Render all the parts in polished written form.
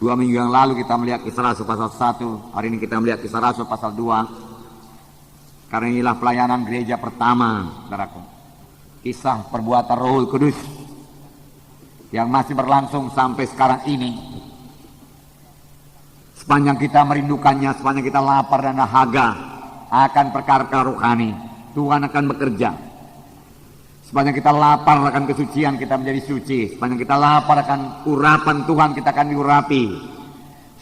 2 minggu yang lalu kita melihat Kisah Rasul pasal 1, hari ini kita melihat Kisah Rasul pasal 2. Karena inilah pelayanan gereja pertama, saudaraku. Kisah perbuatan Roh Kudus yang masih berlangsung sampai sekarang ini. Sepanjang kita merindukannya, sepanjang kita lapar dan dahaga akan perkara-perkara rohani, Tuhan akan bekerja. Sepanjang kita lapar akan kesucian, kita menjadi suci. Sepanjang kita lapar akan urapan Tuhan, kita akan diurapi.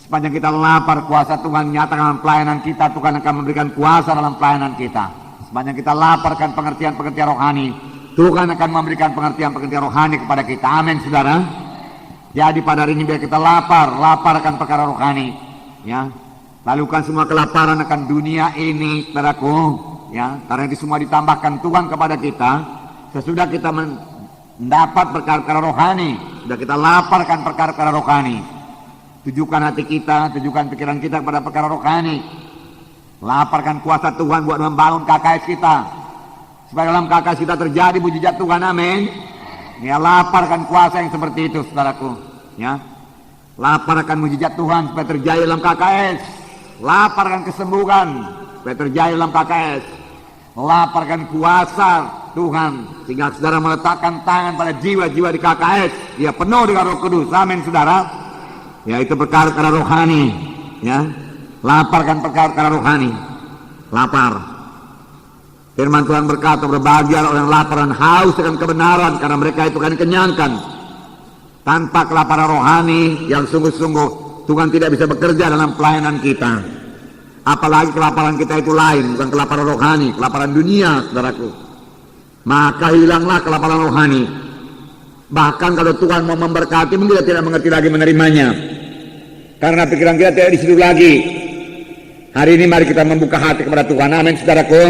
Sepanjang kita lapar, kuasa Tuhan nyata dalam pelayanan kita, Tuhan akan memberikan kuasa dalam pelayanan kita. Sepanjang kita lapar akan pengertian-pengertian rohani, Tuhan akan memberikan pengertian-pengertian rohani kepada kita. Amin, saudara. Jadi pada hari ini biar kita lapar akan perkara rohani, ya. Lalukan semua kelaparan akan dunia ini, saudaraku, ya. Karena itu semua ditambahkan Tuhan kepada kita. Sesudah kita mendapat perkara-perkara rohani, sudah kita laparkan perkara-perkara rohani. Tujukan hati kita, tujukan pikiran kita kepada perkara rohani. Laparkan kuasa Tuhan buat membangun KKS kita. Supaya dalam KKS kita terjadi mujizat Tuhan, amin. Ya, laparkan kuasa yang seperti itu, saudaraku. Ya, laparkan mujizat Tuhan supaya terjadi dalam KKS. Laparkan kesembuhan supaya terjadi dalam KKS. Laparkan kuasa Tuhan sehingga saudara meletakkan tangan pada jiwa-jiwa di KKS, dia penuh dengan Roh Kudus, amin, saudara. Ya, itu perkara-perkara rohani, ya. Laparkan perkara-perkara rohani. Lapar. Firman Tuhan berkata, berbahagia orang yang lapar dan haus akan kebenaran, karena mereka itu akan dikenyangkan. Tanpa kelaparan rohani yang sungguh-sungguh, Tuhan tidak bisa bekerja dalam pelayanan kita. Apalagi kelaparan kita itu lain, bukan kelaparan rohani, kelaparan dunia, saudaraku. Maka hilanglah kelaparan rohani. Bahkan kalau Tuhan mau memberkati, mungkin kita tidak mengerti lagi menerimanya, karena pikiran kita tidak di situ lagi. Hari ini mari kita membuka hati kepada Tuhan, amin, saudaraku.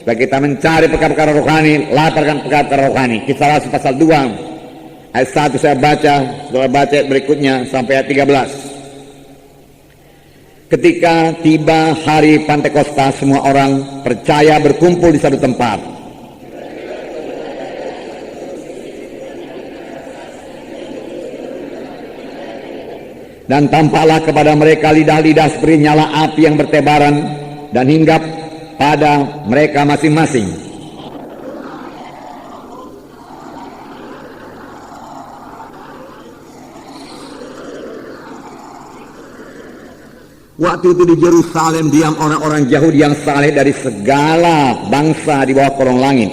Supaya kita mencari perkara-perkara rohani, laparkan perkara-perkara rohani. Kisah Rasul pasal 2 ayat 1 saya baca, saudara baca berikutnya sampai ayat 13. Ketika tiba hari Pantekosta, semua orang percaya berkumpul di satu tempat. Dan tampaklah kepada mereka lidah-lidah seperti nyala api yang bertebaran dan hinggap pada mereka masing-masing. Waktu itu di Yerusalem diam orang-orang Yahudi yang saleh dari segala bangsa di bawah kolong langit.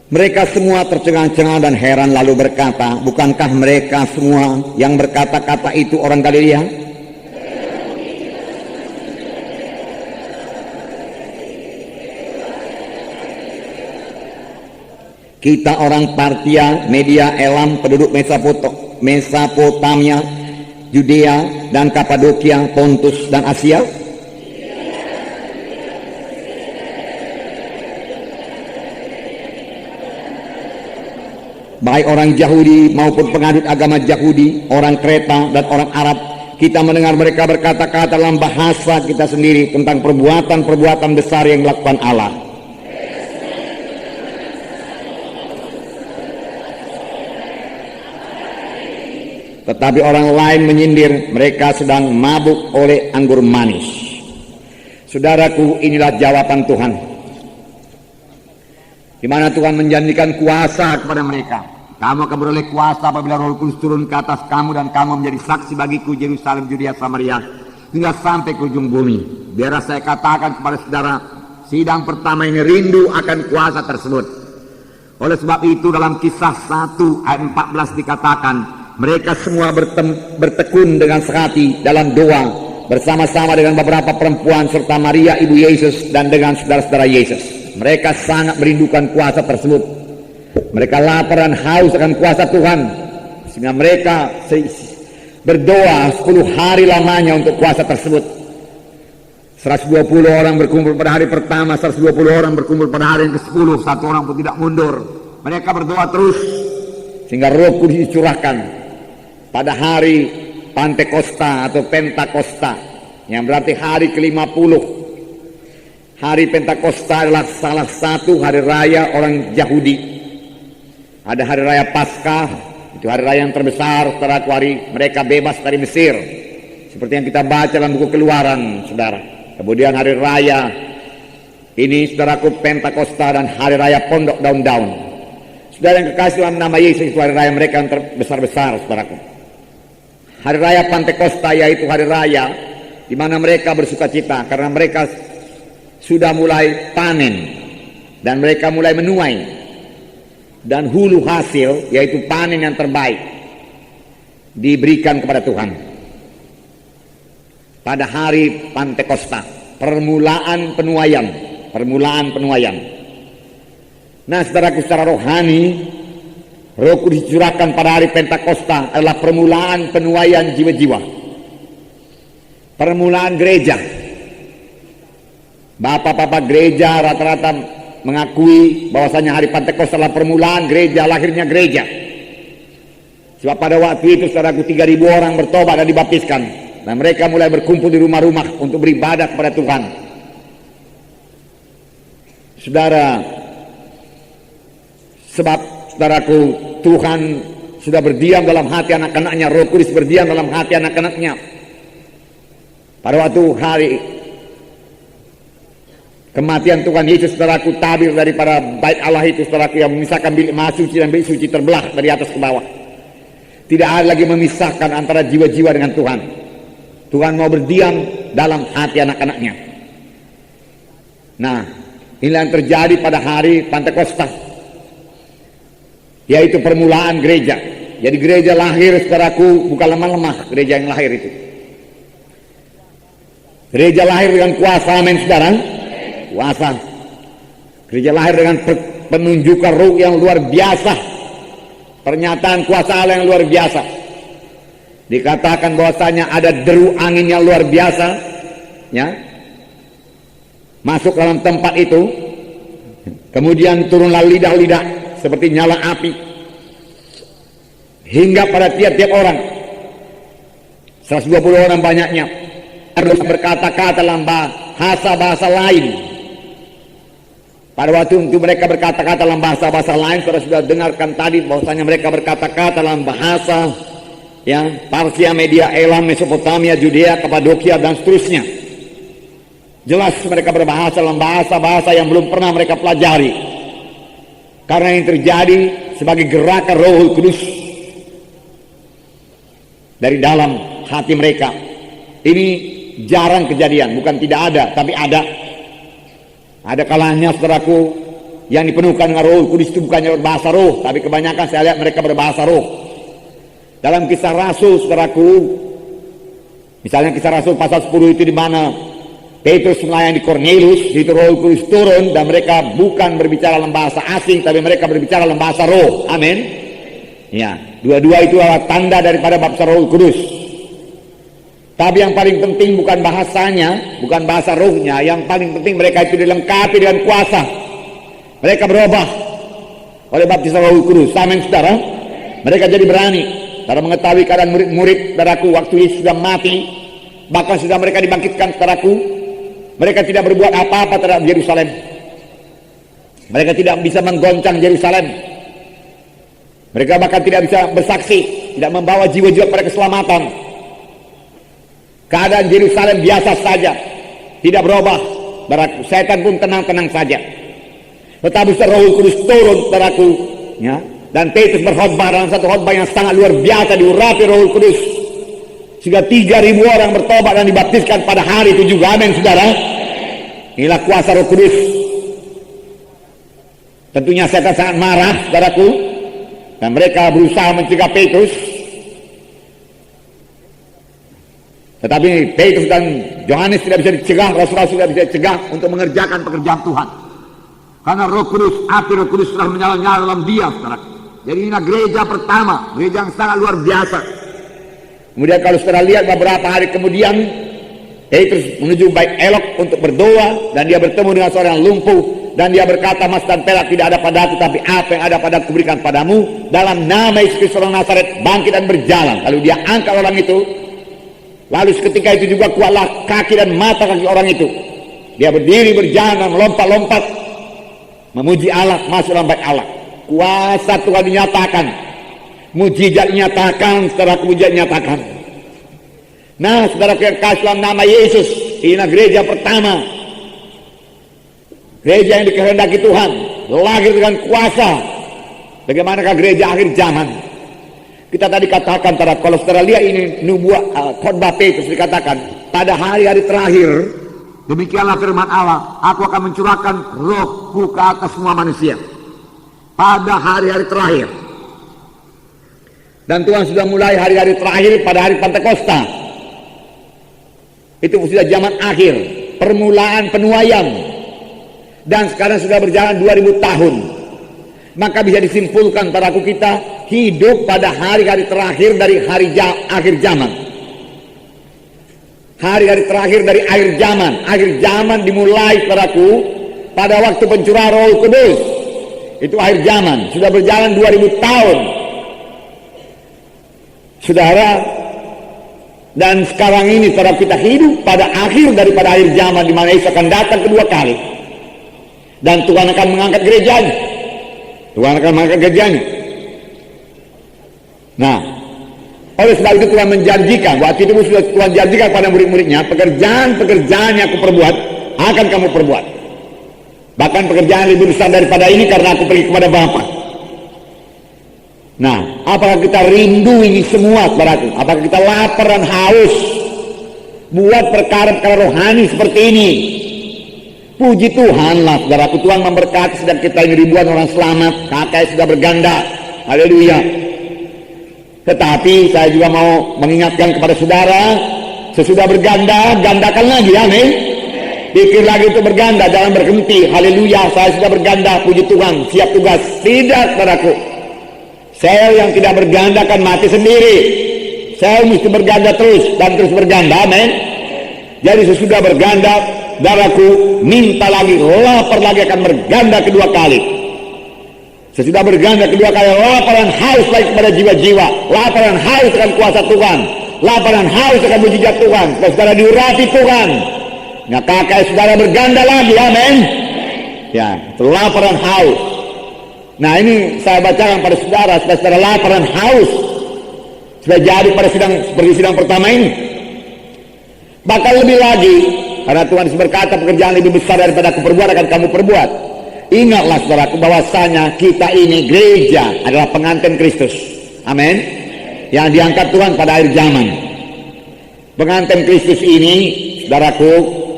Mereka semua tercengang-cengang dan heran lalu berkata, bukankah mereka semua yang berkata-kata itu orang Galilea? Kita orang Partia, Media, Elam, penduduk Mesopotamia, Judea dan Kapadokia, Pontus dan Asia. Baik orang Yahudi maupun pengadut agama Yahudi, orang Kreta dan orang Arab, kita mendengar mereka berkata-kata dalam bahasa kita sendiri tentang perbuatan-perbuatan besar yang dilakukan Allah. Tetapi orang lain menyindir, mereka sedang mabuk oleh anggur manis. Saudaraku, inilah jawaban Tuhan, di mana Tuhan menjanjikan kuasa kepada mereka. Kamu akan beroleh kuasa apabila Roh Kudus turun ke atas kamu, dan kamu menjadi saksi bagiku Yerusalem, Judea, Samaria, hingga sampai ke ujung bumi. Biar saya katakan kepada saudara, sidang pertama ini rindu akan kuasa tersebut. Oleh sebab itu dalam Kisah 1 ayat 14 dikatakan, mereka semua bertekun dengan sehati dalam doa bersama-sama dengan beberapa perempuan serta Maria ibu Yesus dan dengan saudara-saudara Yesus. Mereka sangat merindukan kuasa tersebut. Mereka lapar dan haus akan kuasa Tuhan, sehingga mereka berdoa 10 hari lamanya untuk kuasa tersebut. 120 orang berkumpul pada hari pertama, 120 orang berkumpul pada hari yang ke-10, 1 orang pun tidak mundur. Mereka berdoa terus sehingga Roh Kudus dicurahkan pada hari Pantekosta atau Pentakosta, yang berarti hari ke-50. Hari Pentakosta adalah salah satu hari raya orang Yahudi. Ada hari raya Paskah, itu hari raya yang terbesar setelah hari mereka bebas dari Mesir. Seperti yang kita baca dalam buku Keluaran, saudara. Kemudian hari raya ini, saudaraku, Pentakosta dan hari raya Pondok Daun-Daun. Saudara yang kekasih dalam nama Yesus, itu hari raya mereka yang terbesar-besar, saudaraku. Hari raya Pentakosta yaitu hari raya di mana mereka bersuka cita karena mereka sudah mulai panen dan mereka mulai menuai, dan hulu hasil yaitu panen yang terbaik diberikan kepada Tuhan pada hari Pentakosta, permulaan penuaian. Nah, saudaraku, secara rohani, Roh Kudus dicurahkan pada hari Pentakosta adalah permulaan penuaian jiwa-jiwa, permulaan gereja. Bapak-bapak gereja rata-rata mengakui bahwasanya hari Pentakosta adalah permulaan gereja, lahirnya gereja. Sebab pada waktu itu, saudaraku, 3.000 orang bertobat dan dibaptiskan, dan mereka mulai berkumpul di rumah-rumah untuk beribadah kepada Tuhan. Saudara, sebab, saudaraku, Tuhan sudah berdiam dalam hati anak-anaknya. Roh Kudus berdiam dalam hati anak-anaknya. Pada waktu hari kematian Tuhan Yesus, saudaraku, tabir daripada bait Allah itu, saudaraku, yang memisahkan bilik maha suci dan bilik suci terbelah dari atas ke bawah. Tidak ada lagi memisahkan antara jiwa-jiwa dengan Tuhan. Tuhan mau berdiam dalam hati anak-anaknya. Nah, inilah yang terjadi pada hari Pentakosta, yaitu permulaan gereja. Jadi gereja lahir, saudaraku, bukan lemah-lemah gereja yang lahir itu. Gereja lahir dengan kuasa, amin, saudara. Kuasa. Gereja lahir dengan penunjukan roh yang luar biasa, pernyataan kuasa Allah yang luar biasa. Dikatakan bahwasanya ada deru angin yang luar biasa, ya, masuk dalam tempat itu. Kemudian turunlah lidah-lidah seperti nyala api hingga pada tiap-tiap orang, 120 orang banyaknya, harus berkata-kata dalam bahasa lain. Pada waktu itu mereka berkata-kata dalam bahasa lain. Saudara sudah dengarkan tadi bahwasanya mereka berkata-kata dalam bahasa, ya, Parsia, Media, Elam, Mesopotamia, Judea, Kapadokia, dan seterusnya. Jelas mereka berbahasa dalam bahasa yang belum pernah mereka pelajari, karena yang terjadi sebagai gerakan Roh Kudus dari dalam hati mereka. Ini jarang kejadian, bukan tidak ada, tapi ada. Ada kalanya, saudaraku, yang dipenuhkan dengan Roh Kudus itu bukannya berbahasa roh, tapi kebanyakan saya lihat mereka berbahasa roh. Dalam Kisah Rasul, saudaraku, misalnya Kisah Rasul pasal 10 itu, di mana Petrus melayani Kornelius, itu Roh Kudus turun dan mereka bukan berbicara dalam bahasa asing, tapi mereka berbicara dalam bahasa roh. Amin. Ya, dua-dua itu adalah tanda daripada baptisan Roh Kudus. Tapi yang paling penting bukan bahasanya, bukan bahasa rohnya. Yang paling penting mereka itu dilengkapi dengan kuasa. Mereka berubah oleh baptisan Roh Kudus. Amin, saudara. Mereka jadi berani karena mengetahui keadaan murid-murid, saudaraku, waktu Yesus sudah mati, bahkan sudah mereka dibangkitkan, saudaraku. Mereka tidak berbuat apa-apa terhadap Yerusalem. Mereka tidak bisa menggoncang Yerusalem. Mereka bahkan tidak bisa bersaksi, tidak membawa jiwa-jiwa pada keselamatan. Keadaan Yerusalem biasa saja, tidak berubah. Setan pun tenang-tenang saja. Tetapi Roh Kudus turun, saudaraku, ya, dan Petrus berkhotbah dalam satu khotbah yang sangat luar biasa, diurapi Roh Kudus, sehingga 3.000 orang bertobat dan dibaptiskan pada hari itu juga. Amin, saudara. Inilah kuasa Roh Kudus. Tentunya setan sangat marah, saudaraku, dan mereka berusaha mencegah Petrus. Tetapi Petrus dan Yohanes tidak bisa dicegah, Rasul-Rasul tidak bisa dicegah untuk mengerjakan pekerjaan Tuhan. Karena Roh Kudus, api Roh Kudus sudah menyala-nyala dalam dia, saudara. Jadi inilah gereja pertama, gereja yang sangat luar biasa. Kemudian kalau saudara lihat beberapa hari kemudian, Petrus menuju Bait Elok untuk berdoa, dan dia bertemu dengan seorang yang lumpuh, dan dia berkata, "Emas dan perak tidak ada padaku, tapi apa yang ada padaku berikan padamu. Dalam nama Yesus Kristus orang Nazaret, bangkit dan berjalan." Lalu dia angkat orang itu. Lalu seketika itu juga kuatlah kaki dan mata kaki orang itu. Dia berdiri, berjalan, melompat-lompat, memuji Allah, masuk dalam bait Allah. Kuasa Tuhan dinyatakan, mujizat dinyatakan, saudara, mujizat dinyatakan. Nah, saudara yang kasih dalam nama Yesus, inilah gereja pertama, gereja yang dikehendaki Tuhan, lahir dengan kuasa. Bagaimanakah gereja akhir zaman? Kita tadi katakan, kalau saudara lihat ini khotbah Petrus dikatakan, pada hari-hari terakhir, demikianlah firman Allah, aku akan mencurahkan rohku ke atas semua manusia. Pada hari-hari terakhir. Dan Tuhan sudah mulai hari-hari terakhir pada hari Pentakosta. Itu sudah zaman akhir, permulaan penuaian. Dan sekarang sudah berjalan 2000 tahun. Maka bisa disimpulkan padaku, kita hidup pada hari-hari terakhir dari akhir zaman. Hari-hari terakhir dari akhir zaman. Akhir zaman dimulai padaku pada waktu pencurahan Roh Kudus. Itu akhir zaman. Sudah berjalan 2000 tahun. Saudara, dan sekarang ini saudara, kita hidup pada akhir daripada akhir zaman, di mana Yesus akan datang kedua kali. Dan Tuhan akan mengangkat gerejanya. Tuhan akan mengangkat gerejanya. Nah, oleh sebab itu Tuhan menjanjikan, waktu itu sudah Tuhan janjikan pada murid-muridnya, pekerjaan-pekerjaan yang aku perbuat akan kamu perbuat. Bahkan pekerjaan lebih besar daripada ini, karena aku pergi kepada Bapa. Nah, apakah kita rindu ini semua, saudaraku? Apakah kita lapar dan haus buat perkara-perkara rohani seperti ini? Puji Tuhanlah, saudaraku, Tuhan memberkati sedang kita ini ribuan orang selamat, kakak sudah berganda. Haleluya. Tetapi saya juga mau mengingatkan kepada saudara, sesudah berganda, gandakan lagi, amin. Pikir lagi untuk berganda, jangan berhenti. Haleluya, saya sudah berganda, puji Tuhan, siap tugas. Tidak, saudaraku. Sel yang tidak berganda akan mati sendiri. Sel mesti berganda terus dan terus berganda, amin. Jadi sesudah berganda, saudaraku, minta lagi, lapar lagi, akan berganda kedua kali. Sesudah berganda kedua kali, lapar dan haus lagi kepada jiwa-jiwa, lapar dan haus akan kuasa Tuhan, lapar dan haus akan mujizat Tuhan. Saudara diurapi Tuhan. Nah, kakak saudara berganda lagi, amin. Ya, lapar dan haus. Nah, ini saya bacakan pada saudara, supaya saudara lapar dan haus, sudah jadi pada seperti sidang pertama ini. Bahkan lebih lagi, karena Tuhan berkata, pekerjaan lebih besar daripada aku perbuat akan kamu perbuat. Ingatlah saudaraku, bahwasanya kita ini gereja adalah pengantin Kristus, amin, yang diangkat Tuhan pada akhir zaman. Pengantin Kristus ini, saudaraku,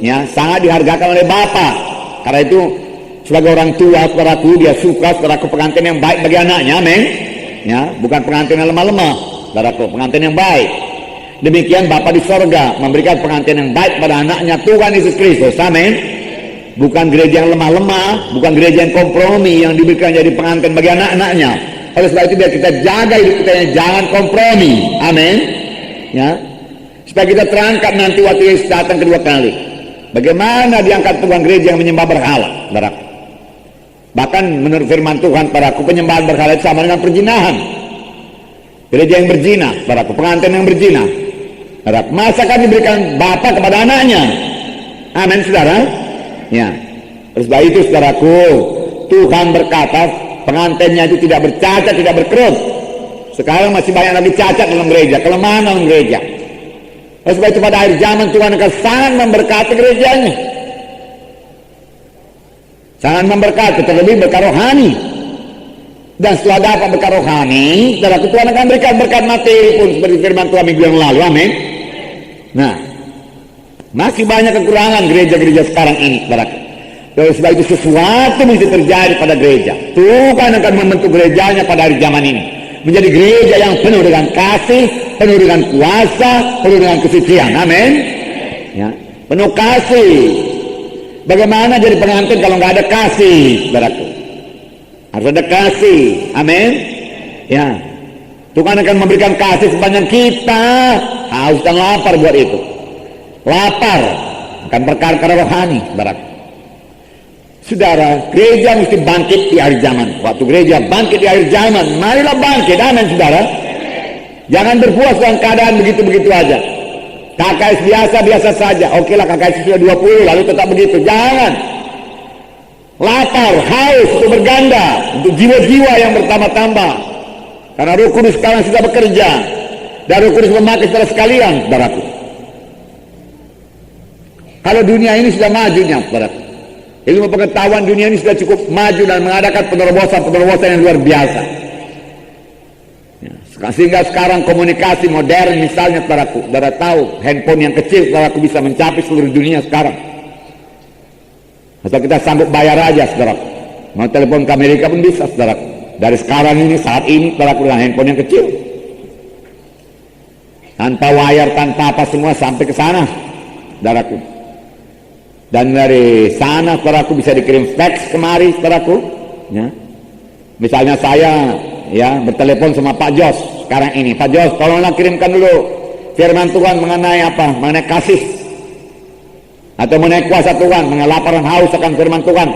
ya, sangat dihargakan oleh Bapa. Karena itu sebagai orang tua, saudaraku, dia suka, saudaraku, pengantin yang baik bagi anaknya, amin. Ya, bukan pengantin yang lemah-lemah, saudaraku, pengantin yang baik. Demikian Bapa di sorga memberikan pengantin yang baik pada anaknya, Tuhan Yesus Kristus, amin. Bukan gereja yang lemah-lemah, bukan gereja yang kompromi yang diberikan jadi pengantin bagi anak-anaknya. Oleh sebab itu biar kita jaga hidup kita, jangan kompromi, amin. Ya, supaya kita terangkat nanti waktu Yesus datang kedua kali. Bagaimana diangkat Tuhan gereja yang menyembah berhala, saudaraku. Bahkan menurut firman Tuhan, saudaraku, penyembahan berhala itu sama dengan perzinahan. Gereja yang berzina, saudaraku, pengantin yang berzina, saudaraku, masakan diberikan Bapa kepada anaknya, amin, saudara. Ya, terus baik itu, saudaraku, Tuhan berkata pengantinnya itu tidak bercacat, tidak berkerut. Sekarang masih banyak lagi cacat dalam gereja, kelemahan dalam gereja. Terus baik itu pada akhir zaman Tuhan akan sangat memberkati gerejanya, sangat memberkati, terlebih berkat rohani. Dan setelah dapat berkat rohani, saudaraku, Tuhan akan berikan berkat materi pun seperti firman Tuhan minggu yang lalu, amin. Nah, masih banyak kekurangan gereja-gereja sekarang ini, saudaraku. Oleh sebab itu sesuatu mesti terjadi pada gereja. Tuhan akan membentuk gerejanya pada hari zaman ini menjadi gereja yang penuh dengan kasih, penuh dengan kuasa, penuh dengan kesucian, amin. Ya, penuh kasih. Bagaimana jadi pengantin kalau nggak ada kasih, saudaraku? Harus ada kasih, amin. Ya, Tuhan akan memberikan kasih sepanjang kita haus dan lapar buat itu. Lapar akan perkara-perkara rohani, saudara. Saudara, gereja mesti bangkit di akhir zaman. Waktu gereja bangkit di akhir zaman, marilah bangkit, amin, saudara. Jangan berpuas dengan keadaan begitu-begitu aja. KKS biasa-biasa saja. Oke lah, KKS sudah 20 lalu tetap begitu. Jangan. Lapar, haus untuk berganda, untuk jiwa-jiwa yang bertambah-tambah. Karena Roh Kudus sekarang sudah bekerja. Dan Roh Kudus memakai saudara sekalian, saudaraku. Kalau dunia ini sudah majunya, saudaraku. Ilmu pengetahuan dunia ini sudah cukup maju dan mengadakan penerobosan yang luar biasa. Ya, sehingga sekarang komunikasi modern misalnya, saudaraku, saudara tahu handphone yang kecil, saudaraku, bisa mencapai seluruh dunia sekarang. Asal kita sanggup bayar aja, saudaraku. Mau telepon ke Amerika pun bisa, saudaraku. Dari sekarang ini, saat ini, saudaraku, dengan handphone yang kecil. Tanpa wire, tanpa apa semua sampai ke sana, saudaraku. Dan dari sana, saudaraku, bisa dikirim fax kemari, saudaraku. Ya. Misalnya saya ya bertelepon sama Pak Jos sekarang ini. Pak Jos, tolonglah kirimkan dulu firman Tuhan mengenai apa? Mengenai kasih. Atau mengenai kuasa Tuhan, mengenai laparan haus akan firman Tuhan.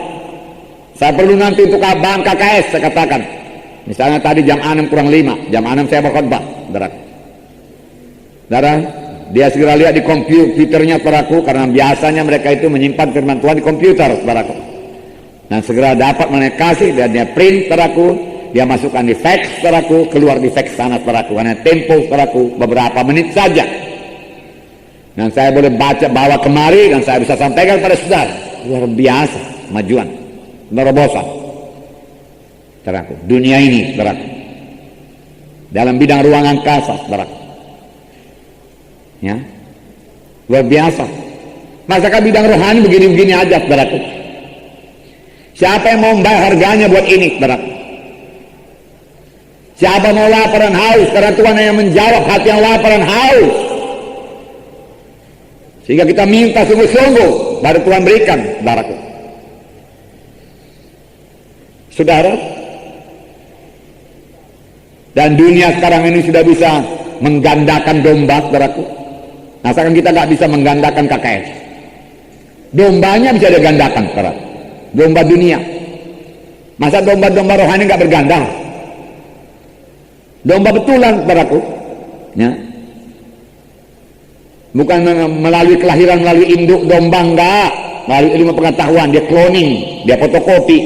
Saya perlu nanti untuk abang KKS, saya katakan. Misalnya tadi jam 6 kurang 5, jam 6 saya berkhotbah, saudaraku. Saudara, dia segera lihat di komputernya, saudaraku, karena biasanya mereka itu menyimpan firman Tuhan di komputer, saudaraku. Dan segera dapat mengenai kasih, dan dia print, saudaraku, dia masukkan di fax, saudaraku, keluar di fax sana, saudaraku. Karena tempo, saudaraku, beberapa menit saja. Dan saya boleh bawa kemari, dan saya bisa sampaikan pada saudara. Luar biasa kemajuan, penerobosan, saudaraku. Dunia ini, saudaraku, dalam bidang ruang angkasa, saudaraku, ya, luar biasa. Masakan bidang rohani begini-begini aja, saudaraku. Siapa yang mau membayar harganya buat ini, saudaraku? Siapa mau lapar dan haus? Karena Tuhan yang menjawab hati yang lapar dan haus. Sehingga kita minta sungguh-sungguh, baru Tuhan berikan, saudaraku. Saudara, dan dunia sekarang ini sudah bisa menggandakan domba, saudaraku. Asalkan kita nggak bisa menggandakan KKS. Dombanya bisa digandakan, saudara. Domba dunia. Masa domba-domba rohani nggak berganda? Domba betulan, saudaraku. Ya. Bukan melalui kelahiran, melalui induk domba, enggak. Melalui ilmu pengetahuan, dia cloning, dia fotokopi.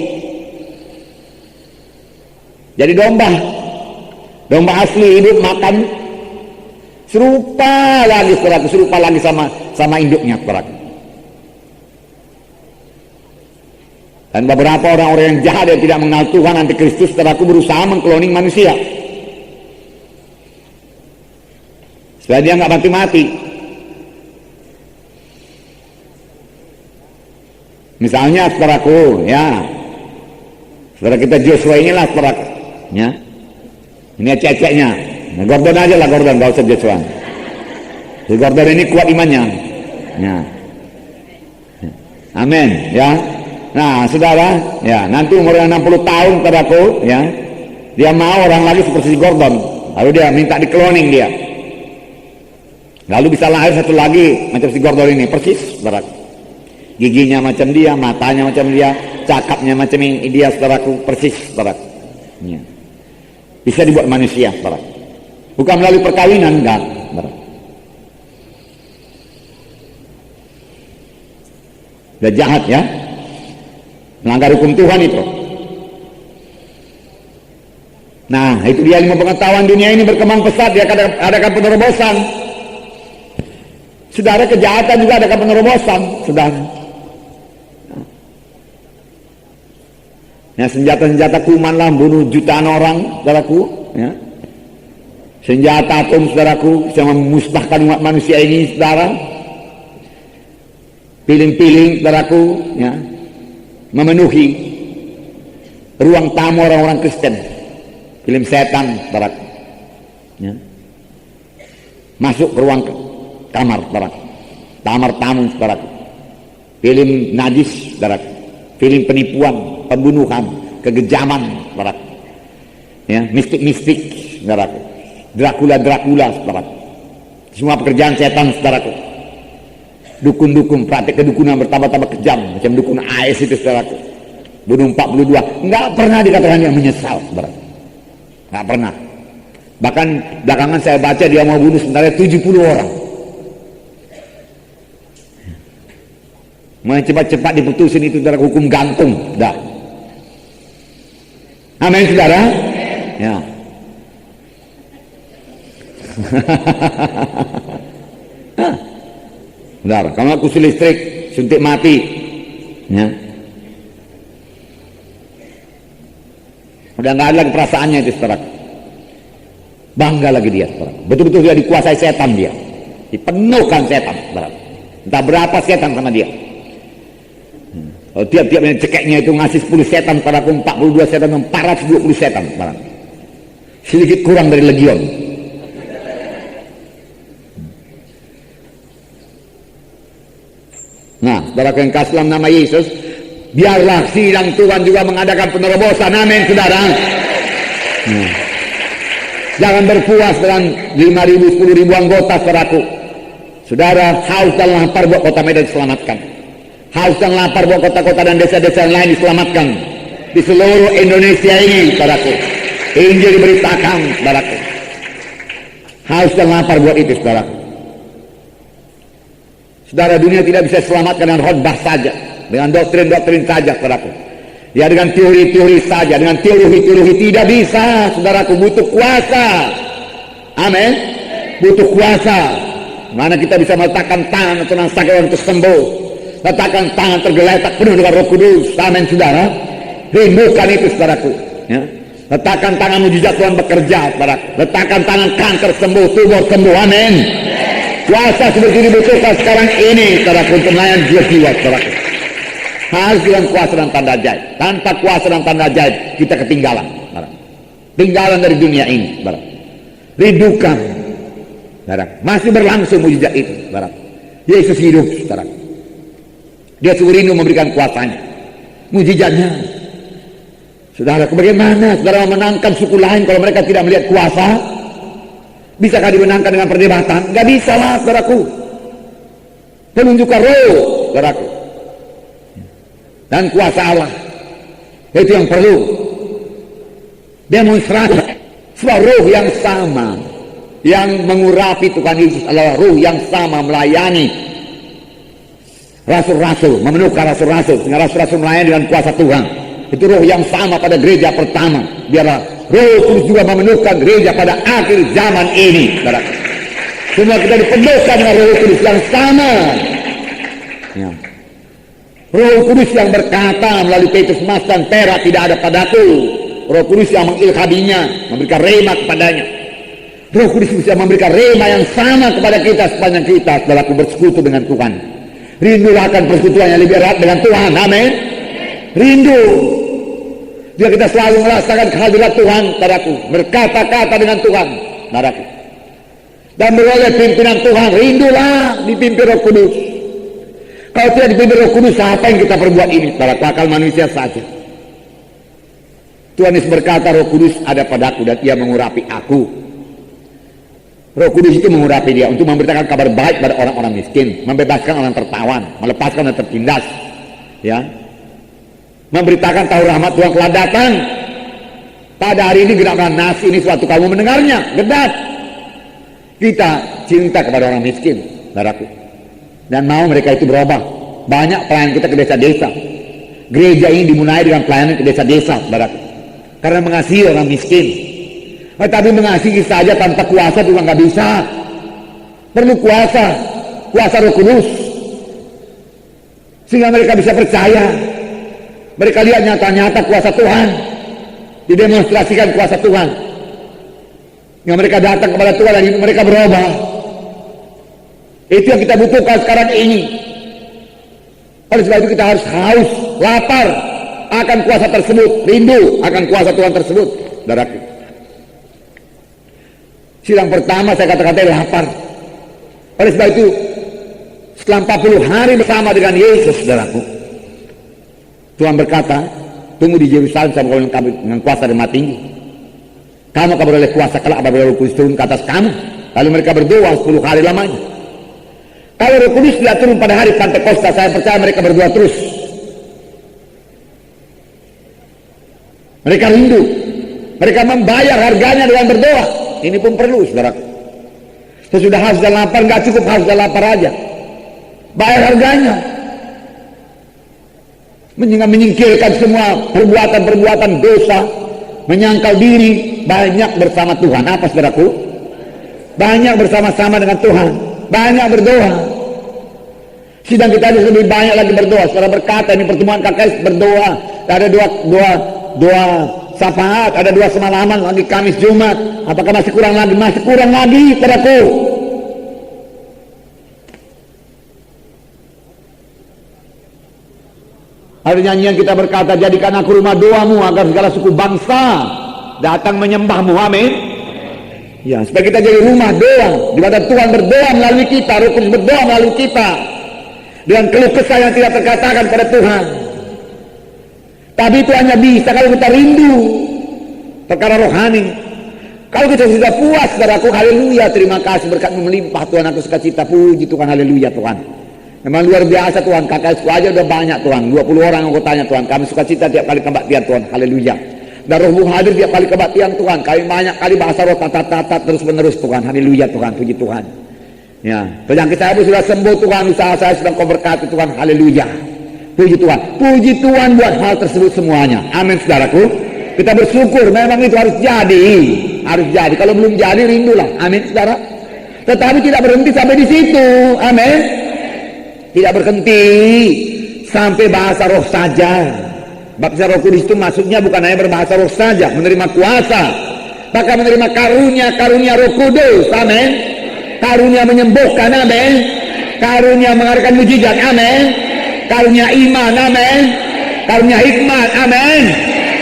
Jadi domba asli hidup makan serupa lagi, saudaraku, serupa lagi sama induknya, saudaraku. Dan beberapa orang-orang yang jahat yang tidak mengenal Tuhan, antikristus, saudaraku, berusaha mengkloning manusia supaya dia nggak mati-mati. Misalnya, saudaraku, ya, saudara kita Joshua inilah, saudaraku, ya, ini ceceknya. Nah, Gordon aja lah, Gordon, gak usah Joshua. Si Gordon ini kuat imannya, ya. Amin, ya. Nah, saudara, ya, nanti umurnya 60 tahun, saudaraku, ya, dia mau orang lagi seperti si Gordon, lalu dia minta dikloning dia, lalu bisa lahir satu lagi macam si Gordon ini, persis, saudaraku. Giginya macam dia, matanya macam dia, cakapnya macam ini dia, saudaraku, persis, saudaraku. Ya. Bisa dibuat manusia, saudaraku. Bukan melalui perkawinan, enggak, saudaraku. Udah jahat, ya, melanggar hukum Tuhan itu. Nah, itu dia ilmu pengetahuan dunia ini berkembang pesat, dia adakan penerobosan. Saudara, kejahatan juga adakan penerobosan, saudara. Ya, senjata-senjata kuman lah, bunuh jutaan orang, saudaraku, ya. Senjata atom, saudaraku, bisa memusnahkan umat manusia ini, saudara. Piling-piling, saudaraku, ya, memenuhi ruang tamu orang-orang Kristen. Film setan, saudaraku, ya. Masuk ke ruang kamar, saudaraku, kamar tamu, saudaraku. Film najis, saudaraku. Film penipuan, pembunuhan, kekejaman, saudaraku, ya, mistik-mistik, saudaraku, Dracula, saudaraku, semua pekerjaan setan, saudaraku. Dukun-dukun, praktek kedukunan bertambah-tambah kejam, macam dukun AS itu, saudaraku. Bunuh 42, nggak pernah dikatakan dia menyesal, saudaraku, nggak pernah. Bahkan belakangan saya baca dia mau bunuh sebenarnya 70 orang. Mau cepat-cepat diputusin itu adalah hukum gantung. Dah. Amin, saudara. Ya. Benar. Kalau aku listrik, suntik mati. Ya. Udah nggak ada lagi perasaannya itu, saudara. Bangga lagi dia, saudara. Betul-betul dia dikuasai setan dia. Dipenuhkan setan, saudara. Entah berapa setan sama dia. Kalau tiap-tiap yang cekeknya itu ngasih 10 setan padaku, 42 setan, 420 setan, saudara. Sedikit kurang dari legion. Nah, saudara yang kasih dalam nama Yesus, biarlah sidang Tuhan juga mengadakan penerobosan. Amin, saudara. Jangan berpuas dengan 5.000, 10.000 anggota, saudaraku. Saudara, haus dan lapar buat kota Medan diselamatkan. Haus dan lapar buat kota-kota dan desa-desa lain diselamatkan. Di seluruh Indonesia ini, saudaraku. Injil diberitakan, saudaraku. Haus dan lapar buat itu, saudaraku. Saudara, dunia tidak bisa diselamatkan dengan khotbah saja, dengan doktrin-doktrin saja, saudaraku. Ya, dengan teori-teori saja, dengan teologi-teologi tidak bisa, saudaraku. Butuh kuasa. Amin. Butuh kuasa. Mana kita bisa meletakkan tangan tenang sakit orang tersembuh, letakkan tangan tergeletak penuh dengan Roh Kudus. Amin, saudara. Rindukan itu, saudaraku. Ya. Letakkan tangan mujizat Tuhan bekerja, saudaraku. Letakkan tangan kanker sembuh, tumor sembuh. Amin. Kuasa seperti dibutuhkan sekarang ini, saudaraku, untuk melayan jiwa-jiwa, saudaraku. Harus dengan kuasa dan tanda ajaib. Tanpa kuasa dan tanda ajaib, kita ketinggalan, saudaraku. Tinggalan dari dunia ini, saudaraku. Rindukan, saudaraku. Masih berlangsung mujizat itu, saudaraku. Yesus hidup, saudaraku. Dia sungguh rindu memberikan kuasanya, mujizatnya. Saudara, bagaimana saudara memenangkan suku lain kalau mereka tidak melihat kuasa? Bisakah dimenangkan dengan perdebatan? Gak bisa lah, saudaraku. Penunjukan roh, saudaraku. Dan kuasa Allah. Itu yang perlu. Demonstrasi. Sebab roh yang sama, yang mengurapi Tuhan Yesus adalah roh yang sama melayani rasul-rasul, memenuhkan rasul-rasul, sehingga rasul-rasul melayani dengan kuasa Tuhan. Itu roh yang sama pada gereja pertama. Biarlah Roh Kudus juga memenuhkan gereja pada akhir zaman ini, saudara. Semua kita dipenuhkan dengan Roh Kudus yang sama. Ya. Roh Kudus yang berkata melalui Petrus, emas dan perak tidak ada padaku. Roh Kudus yang mengilhaminya, memberikan rema kepadanya. Roh Kudus bisa memberikan rema yang sama kepada kita sepanjang kita setelah bersekutu dengan Tuhan. Rindulah akan persekutuan yang lebih erat dengan Tuhan. Amin. Rindu. Jika kita selalu merasakan kehadiran Tuhan, saudaraku, berkata-kata dengan Tuhan, saudaraku, dan beroleh pimpinan Tuhan, rindulah dipimpin Roh Kudus. Kalau tidak dipimpin Roh Kudus, apa yang kita perbuat ini? Saudaraku, akal manusia saja. Tuhan Yesus berkata, Roh Kudus ada padaku dan ia mengurapi aku. Roh Kudus itu mengurapi dia untuk memberitakan kabar baik pada orang-orang miskin, membebaskan orang tertawan, melepaskan orang tertindas, ya. Memberitakan tahu rahmat Tuhan telah datang. Pada hari ini genaplah nasi ini suatu kamu mendengarnya, genap. Kita cinta kepada orang miskin, saudaraku, dan mau mereka itu berubah. Banyak pelayan kita ke desa-desa. Gereja ini dimulai dengan pelayanan ke desa-desa, saudaraku, karena mengasihi orang miskin. Tapi mengasihi saja tanpa kuasa juga nggak bisa. Perlu kuasa, kuasa Roh Kudus, sehingga mereka bisa percaya. Mereka lihat nyata-nyata kuasa Tuhan, didemonstrasikan kuasa Tuhan, yang mereka datang kepada Tuhan dan mereka berubah. Itu yang kita butuhkan sekarang ini. Oleh sebab itu kita harus haus, lapar akan kuasa tersebut, rindu akan kuasa Tuhan tersebut, saudaraku. Sidang pertama saya katakan tadi lapar. Oleh sebab itu setelah 40 hari bersama dengan Yesus, saudaraku, Tuhan berkata, tunggu di Yerusalem sampai kami dengan kuasa dan tinggi. Kamu akan beroleh kuasa kelak apabila Roh Kudus turun ke atas kamu. Lalu mereka berdoa 10 hari lamanya. Kalau Roh Kudus tidak turun pada hari Pentakosta, saya percaya mereka berdoa terus. Mereka rindu. Mereka membayar harganya dengan berdoa. Ini pun perlu, saudara. Sesudah haus dan lapar, nggak cukup haus dan lapar aja. Bayar harganya. menyingkirkan semua perbuatan-perbuatan dosa, menyangkal diri, banyak bersama Tuhan. Apa saudaraku? Banyak bersama-sama dengan Tuhan, banyak berdoa. Sidang kita harus lebih banyak lagi berdoa. Saudara berkata ini pertemuan KKS berdoa. Ada dua syafaat, ada 2 semalaman lagi Kamis Jumat. Apakah masih kurang lagi? Masih kurang lagi, saudaraku. Ada nyanyian kita berkata, jadikan aku rumah doamu agar segala suku bangsa datang menyembahmu. Amin. Ya, supaya kita jadi rumah doa, di mana Tuhan berdoa melalui kita, Roh Kudus berdoa melalui kita, dengan keluh kesah yang tidak terkatakan pada Tuhan. Tapi itu hanya bisa kalau kita rindu perkara rohani. Kalau kita sudah puas, saudaraku, haleluya, terima kasih, berkat-Mu melimpah Tuhan, aku sukacita, puji Tuhan, haleluya Tuhan. Memang luar biasa Tuhan, KKSku aja udah banyak Tuhan, 20 orang anggotanya Tuhan, kami sukacita tiap kali kebaktian Tuhan, haleluya. Dan Roh-Mu hadir tiap kali kebaktian Tuhan, kami banyak kali bahasa roh tatat terus menerus Tuhan, haleluya Tuhan, puji Tuhan. Ya, penyakit saya pun sudah sembuh Tuhan, usaha saya sedang Kau berkati Tuhan, haleluya. Puji Tuhan, puji Tuhan buat hal tersebut semuanya. Amin saudaraku. Kita bersyukur, memang itu harus jadi, harus jadi. Kalau belum jadi rindulah, amin saudara. Tetapi tidak berhenti sampai di situ, amin. Tidak berhenti sampai bahasa roh saja. Baptisan Roh Kudus itu maksudnya bukan hanya berbahasa roh saja, menerima kuasa, bahkan menerima karunia Roh Kudus, amin. Karunia menyembuhkan, amin. Karunia mengadakan mujizat, amin. Karunia iman, amin. Karunia hikmat, amin.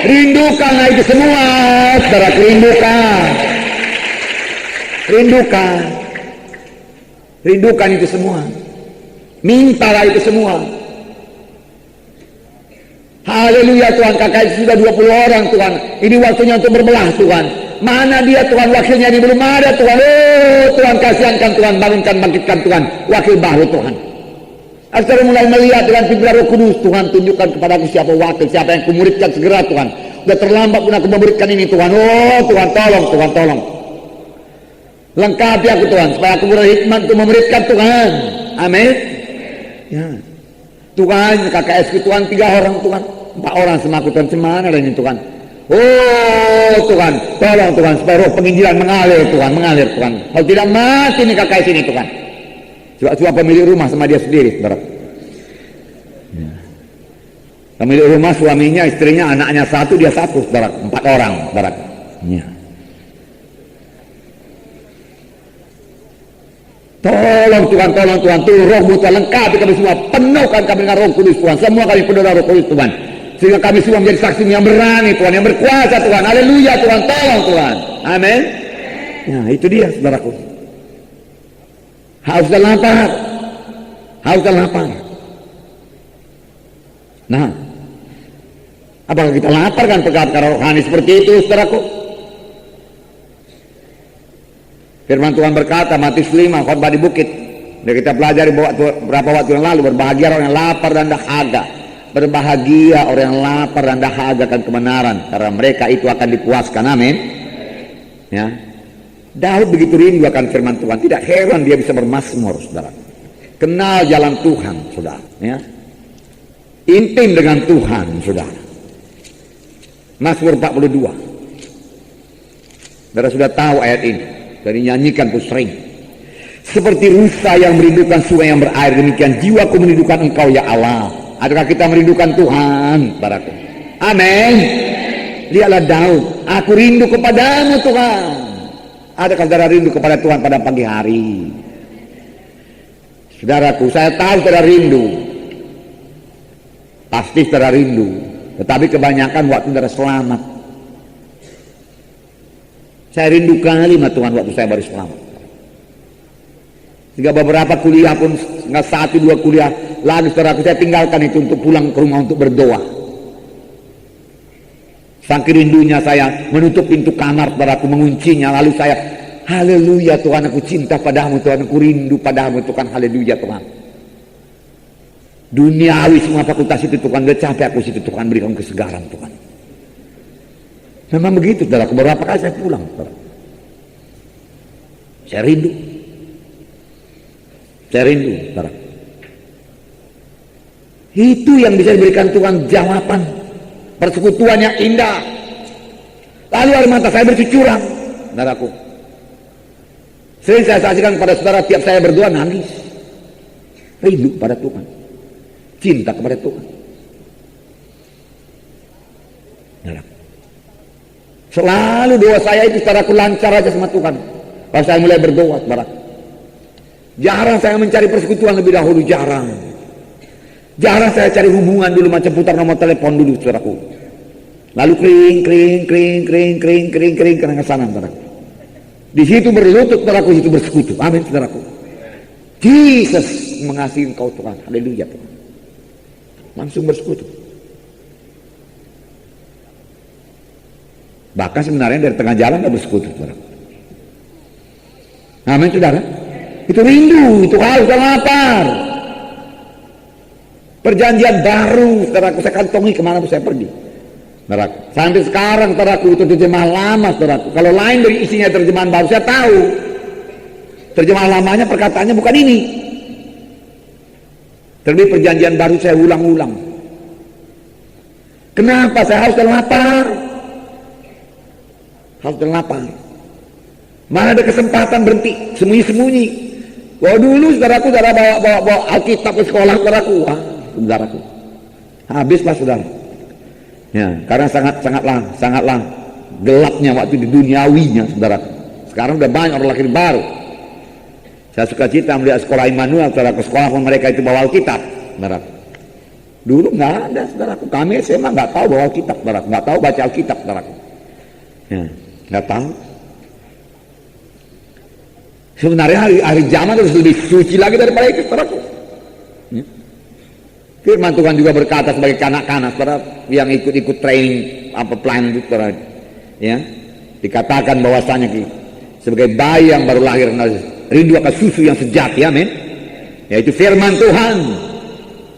Rindukanlah itu semua, saudara, rindukan itu semua, mintalah itu semua. Haleluya Tuhan, kakak sudah 20 orang Tuhan, ini waktunya untuk berbelah Tuhan. Mana dia Tuhan, wakilnya ini belum ada Tuhan. Oh Tuhan, kasihankan Tuhan, bangunkan, bangkitkan Tuhan, wakil baru Tuhan. Saudara mulai melihat dengan pimpin Roh Kudus, Tuhan tunjukkan kepadaku siapa wakil, siapa yang kumuridkan segera Tuhan. Sudah terlambat pun aku memberikan ini Tuhan. Oh Tuhan tolong, Tuhan tolong. Lengkapi aku Tuhan, supaya aku berhikmat untuk memuridkan Tuhan. Amin. Ya. Tuhan, KKSku Tuhan 3 orang Tuhan, 4 orang semaku Tuhan, semana ini Tuhan. Oh Tuhan, tolong Tuhan, supaya roh penginjilan mengalir Tuhan, mengalir Tuhan. Kalau tidak mati nih KKS ini Tuhan. Coba pemilik rumah sama dia sendiri, saudara. Ya. Pemilik rumah, suaminya, istrinya, anaknya 1, dia 1, saudara. 4 orang, saudara. Ya. Tolong Tuhan, Tuhan, roh-Mu Tuhan, lengkapi kami semua, penuhkan kami dengan Roh Kudus Tuhan, semua kami penuh dengan Roh Kudus Tuhan, sehingga kami semua menjadi saksi yang berani Tuhan, yang berkuasa Tuhan, haleluya Tuhan, tolong Tuhan, amin. Nah itu dia saudaraku, haus dan lapar, Nah, apakah kita lapar kan perkara rohani seperti itu saudaraku? Firman Tuhan berkata, Matius 5, khotbah di bukit. Dan kita pelajari beberapa waktu yang lalu, berbahagia orang yang lapar dan dahaga. Berbahagia orang yang lapar dan dahaga akan kebenaran, karena mereka itu akan dipuaskan, amin. Ya. Daud begitu rindu akan firman Tuhan, tidak heran dia bisa bermazmur, saudara. Kenal jalan Tuhan, saudara. Ya. Intim dengan Tuhan, saudara. Mazmur 42. Saudara sudah tahu ayat ini. Dan dinyanyikan pun sering. Seperti rusa yang merindukan sungai yang berair, demikian jiwaku merindukan Engkau ya Allah. Adakah kita merindukan Tuhan, saudaraku? Amin. Lihatlah Daud, aku rindu kepadamu Tuhan. Adakah saudara rindu kepada Tuhan pada pagi hari? Saudaraku, saya tahu saudara rindu. Pasti saudara rindu. Tetapi kebanyakan waktu saudara selamat. Saya rindu kali sama Tuhan waktu saya baru selamat. Jika beberapa kuliah pun, nggak 1-2 kuliah lagi saudaraku, saya tinggalkan itu untuk pulang ke rumah untuk berdoa. Saking rindunya saya menutup pintu kamar saudaraku, menguncinya, lalu saya, haleluya Tuhan, aku cinta padamu Tuhan, aku rindu padamu Tuhan, haleluya Tuhan. Duniawi semua fakultas itu Tuhan, udah capek aku situ Tuhan, berikan kesegaran Tuhan. Memang begitu saudara, beberapa kali saya pulang saudara. Saya rindu saudara. Itu yang bisa diberikan Tuhan jawaban. Persekutuan yang indah. Lalu air mata saya bercucuran, saudaraku. Sering saya saksikan kepada saudara, tiap saya berdoa nangis. Rindu pada Tuhan, cinta kepada Tuhan. Selalu doa saya itu saudaraku lancar aja sama Tuhan. Kalau saya mulai berdoa, saudaraku. Jarang saya mencari persekutuan lebih dahulu, jarang. Jarang saya cari hubungan dulu, macam putar nomor telepon dulu, saudaraku. Lalu kering karena kesana, saudaraku. Di situ berlutut, saudaraku, di situ bersekutu. Amin, saudaraku. Yesus mengasihi engkau Tuhan. Haleluya Tuhan. Langsung bersekutu. Bahkan sebenarnya dari tengah jalan ada bersekutu, saudaraku. Amin, saudara. Itu rindu, itu haus dan lapar. Perjanjian baru, saudaraku, saya kantongi kemana pun saya pergi, saudaraku. Sampai sekarang, saudaraku, itu terjemahan lama, saudaraku. Kalau lain dari isinya terjemahan baru, saya tahu. Terjemahan lamanya perkataannya bukan ini. Terlebih perjanjian baru saya ulang-ulang. Kenapa saya haus dan lapar? Haus dan lapar. Mana ada kesempatan berhenti, sembunyi-sembunyi. Kalau dulu saudaraku, saudara bawa Alkitab ke sekolah, saudaraku. Wah, saudaraku, habislah saudara. Ya, karena sangatlah gelapnya waktu di duniawinya, saudaraku. Sekarang udah banyak orang lahir baru. Saya suka cita melihat sekolah Immanuel, saudaraku. Sekolah pun mereka itu bawa Alkitab, saudaraku. Dulu nggak ada, saudaraku. Kami SMA nggak tahu bawa Alkitab, saudaraku. Nggak tahu baca Alkitab, saudaraku. Ya, nggak tahu. Sebenarnya hari zaman harus lebih suci lagi daripada itu, saudaraku. Ya. Firman Tuhan juga berkata sebagai kanak-kanak, saudara, yang ikut-ikut training apa plan itu, saudara. Ya, dikatakan bahwasanya sebagai bayi yang baru lahir rindu akan susu yang sejati, amin. Yaitu firman Tuhan.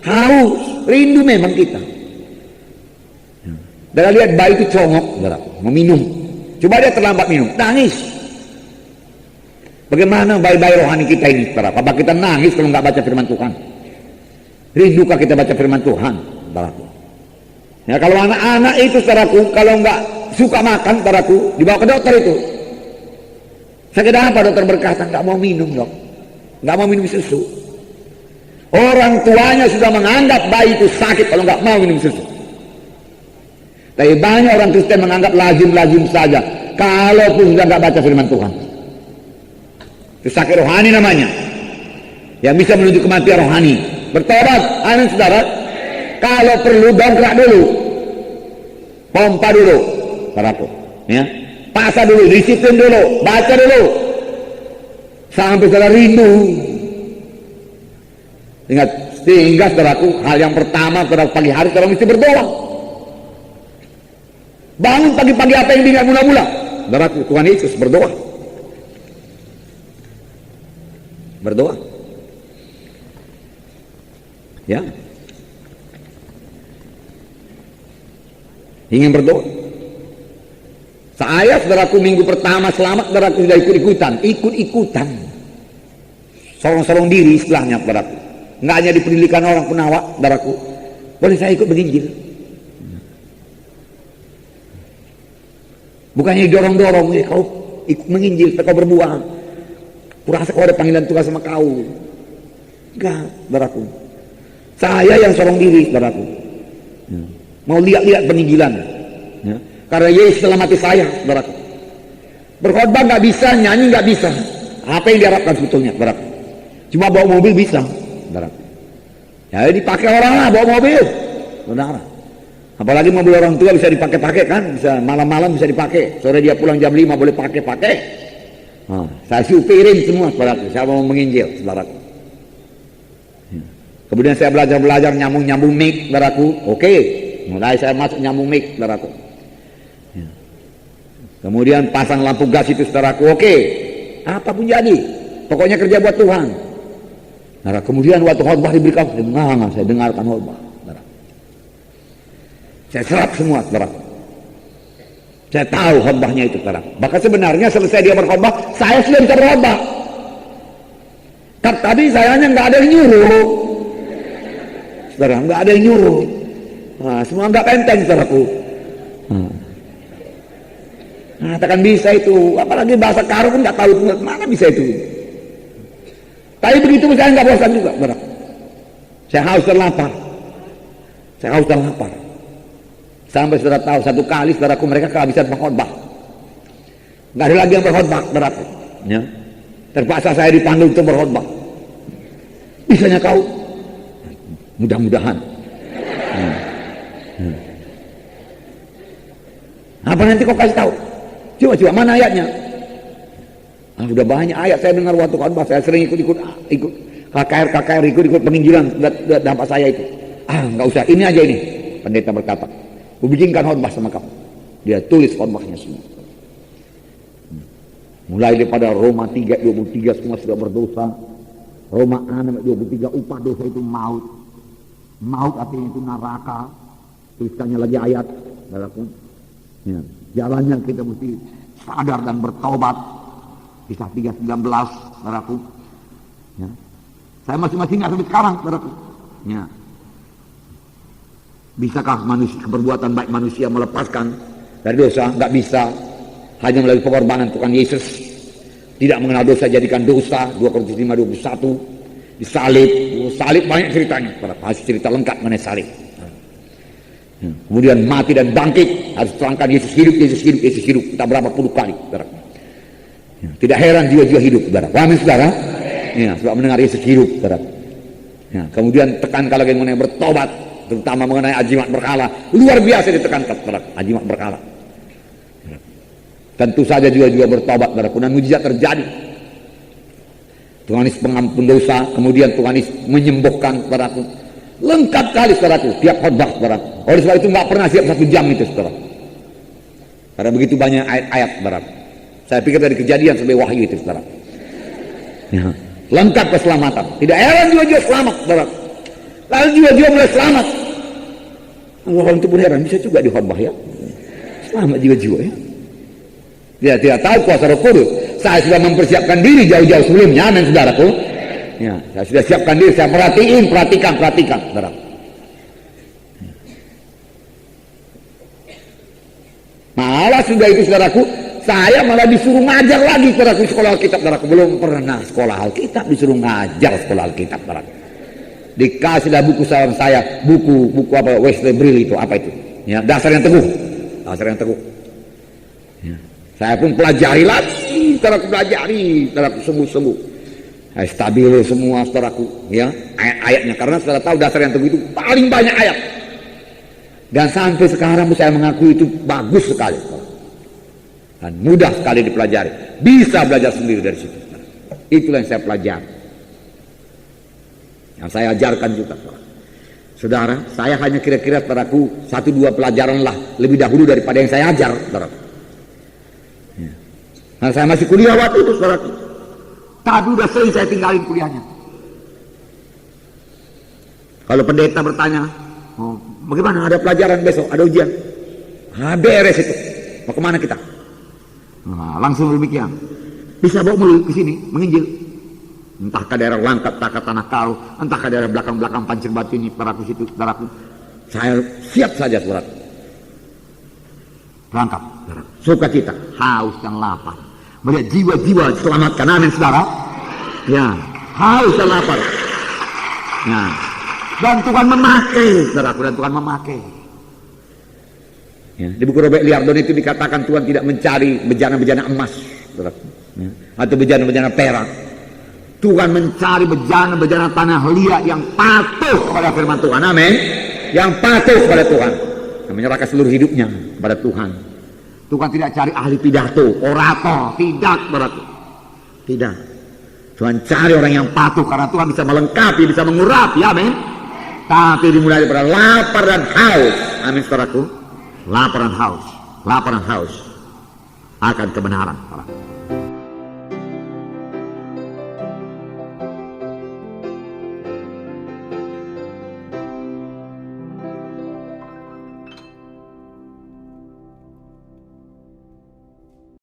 Haus, rindu memang kita. Dan lihat bayi itu congok, saudara, mau minum. Coba dia terlambat minum, nangis. Bagaimana bayi-bayi rohani kita ini, saudara? Apa kita nangis kalau nggak baca firman Tuhan? Rindukah kita baca firman Tuhan, saudaraku? Ya, kalau anak-anak itu, saudaraku, kalau nggak suka makan, saudaraku, dibawa ke dokter itu. Sakit apa? Dokter berkata nggak mau minum, dok, nggak mau minum susu. Orang tuanya sudah menganggap bayi itu sakit kalau nggak mau minum susu. Tapi banyak orang Kristen menganggap lazim-lazim saja kalaupun sudah nggak baca firman Tuhan. Itu sakit rohani namanya, yang bisa menuju kematian rohani. Bertobat, amin saudara. Kalau perlu dongkrak dulu, pompa dulu, saudaraku, ya, pasang dulu, disiplin dulu, baca dulu, sampai saudara rindu. Ingat, sehingga saudaraku, hal yang pertama saudara pagi hari saudara mesti berdoa. Bangun pagi-pagi apa yang diingat mula-mula, saudaraku, Tuhan Yesus berdoa. Berdoa, ya, ingin berdoa. Saya, saudaraku, minggu pertama selamat, saudaraku, sudah ikut-ikutan, sorong-sorong diri istilahnya, saudaraku. Nggak hanya di pendidikan orang penawak, saudaraku, boleh saya ikut menginjil. Bukannya dorong-dorong, ya, kau ikut menginjil, kau berbuah. Kurasa kau ada panggilan Tuhan sama kau. Enggak, saudaraku. Saya yang sorong diri, saudaraku. Ya. Mau lihat-lihat peninggilan. Ya. Karena Yesus dalam hati saya, saudaraku. Berkhotbah nggak bisa, nyanyi nggak bisa. Apa yang diharapkan sebetulnya, saudaraku? Cuma bawa mobil bisa, saudaraku. Ya dipakai orang lah, bawa mobil, saudara. Apalagi mobil orang tua bisa dipakai-pakai kan, bisa malam-malam bisa dipakai. Sore dia pulang jam 5 boleh pakai-pakai. Saya supirin semua, saudaraku. Saya mau menginjil, saudaraku. Kemudian saya belajar nyambung mic, saudaraku. Oke, mulai saya masuk nyambung mic, saudaraku. Kemudian pasang lampu gas itu, saudaraku. Oke, apapun jadi, pokoknya kerja buat Tuhan. Nah, kemudian waktu khotbah diberikan, saya dengarkan khotbah, saudaraku. Saya serap semua, saudaraku. Saya tahu khotbahnya itu, saudaraku. Bahkan sebenarnya selesai dia berkhotbah, saya sudah bisa berkhotbah. Tadi sayanya nggak ada yang nyuruh. saudara, nggak ada yang nyuruh. Nah, semua nggak enteng, saudaraku. Nah, takkan bisa itu, apalagi bahasa karo pun nggak tahu mana bisa itu. Tapi begitu saya nggak bosan juga, saudara. Saya haus dan lapar. Saya haus dan lapar. Sampai saudara tahu, satu kali saudaraku mereka kehabisan pengkhotbah. Nggak ada lagi yang berkhotbah, saudaraku. Ya. Terpaksa saya dipanggil untuk berkhotbah. Bisanya kau? Mudah-mudahan. Apa nanti kau kasih tahu? Coba mana ayatnya? Udah banyak ayat saya dengar waktu khotbah. Saya sering ikut KKR ikut penginjilan dampak saya itu. Nggak usah, ini aja ini. Pendeta berkata, aku bikinkan khotbah sama kamu. Dia tulis khotbahnya semua. Mulai daripada Roma 3:23 semua sudah berdosa. Roma 6:23 upah dosa itu maut. Maut artinya itu neraka. Tulisannya lagi ayat. Ya. Jalannya kita mesti sadar dan bertobat. Kisah 3:19, saudaraku. Ya. Saya masih ingat sampai sekarang, saudaraku. Ya. Bisakah perbuatan baik manusia melepaskan dari dosa? Nggak bisa. Hanya melalui pengorbanan Tuhan Yesus. Tidak mengenal dosa jadikan dosa. 2 Korintus 5:21. Disalib. Salib banyak ceritanya. Pasti cerita lengkap mengenai salib. Kemudian mati dan bangkit. Harus terangkan Yesus hidup, Yesus hidup, Yesus hidup. Kita berapa puluh kali, saudara. Tidak heran jiwa-jiwa hidup, saudara. Amin, saudara. Ya, sebab mendengar Yesus hidup, saudara. Ya, kemudian tekankan lagi mengenai bertobat, terutama mengenai ajimat berkala. Luar biasa ditekankan, saudara. Ajimat berkala. Tentu saja jiwa-jiwa bertobat, saudara. Dan mujizat terjadi. Tuhan Yesus pengampun dosa, kemudian Tuhan Yesus menyembuhkan, saudaraku. Lengkap kali, saudaraku, tiap khotbah, saudaraku. Oleh sebab itu nggak pernah siap 1 jam itu, saudara. Karena begitu banyak ayat-ayat, saudara. Saya pikir dari Kejadian sampai Wahyu itu, saudara. Ya. Lengkap keselamatan. Tidak heran jiwa-jiwa selamat, saudara. Lalu jiwa-jiwa mulai selamat. Orang itu pun heran, bisa juga di khotbah ya. Selamat jiwa-jiwa ya. Dia tidak tahu kuasa Roh Kudus. Saya sudah mempersiapkan diri jauh-jauh sebelumnya, amin, saudaraku. Ya, saya sudah siapkan diri, saya perhatikan, saudara. Malah sudah itu, saudaraku, saya malah disuruh ngajar lagi, saudaraku, sekolah Alkitab, saudaraku. Belum pernah sekolah Alkitab, disuruh ngajar sekolah Alkitab, saudaraku. Dikasihlah buku saya, buku apa, Wesley Brill itu, apa itu? Ya, dasar yang teguh. Ya. Saya pun pelajari lagi, saudaraku, saudaraku, sungguh-sungguh. Stabil semua, saudaraku, ya, ayat-ayatnya. Karena saudara tahu dasar yang teguh itu paling banyak ayat. Dan sampai sekarang saya mengakui itu bagus sekali. Dan mudah sekali dipelajari. Bisa belajar sendiri dari situ. Itulah yang saya pelajari. Yang saya ajarkan juga, saudara. Saya hanya kira-kira, saudaraku, 1-2 pelajaran lah lebih dahulu daripada yang saya ajar, saudara. Ya. Nah, saya masih kuliah waktu itu, saudaraku. Tapi udah sering saya tinggalin kuliahnya. Kalau pendeta bertanya, bagaimana, ada pelajaran besok, ada ujian? Beres itu. Mau kemana kita? Nah, langsung demikian. Bisa bawa mulut ke sini, menginjil. Entah ke daerah Langkat, entah ke Tanah Karo, entah ke daerah belakang-belakang Pancir Batu ini, saudaraku, situ, saudaraku. Saya siap saja, saudaraku. Berangkat, saudaraku. Sukacita, haus dan lapar. Melihat jiwa-jiwa diselamatkan, amin, saudara. Ya, haus dan lapar. Ya. Dan Tuhan memakai, saudaraku, dan Tuhan memakai. Ya, di buku Robert Liardon itu dikatakan Tuhan tidak mencari bejana-bejana emas, saudaraku, ya, atau bejana-bejana perak. Tuhan mencari bejana-bejana tanah liat yang patuh pada firman Tuhan, amin. Yang patuh pada Tuhan, yang menyerahkan seluruh hidupnya pada Tuhan. Tuhan tidak cari ahli pidato, orator, tidak, saudaraku. Tidak. Tuhan cari orang yang patuh, karena Tuhan bisa melengkapi, bisa mengurapi, amin. Tapi dimulai daripada lapar dan haus, amin, saudaraku. Lapar dan haus akan kebenaran, saudara.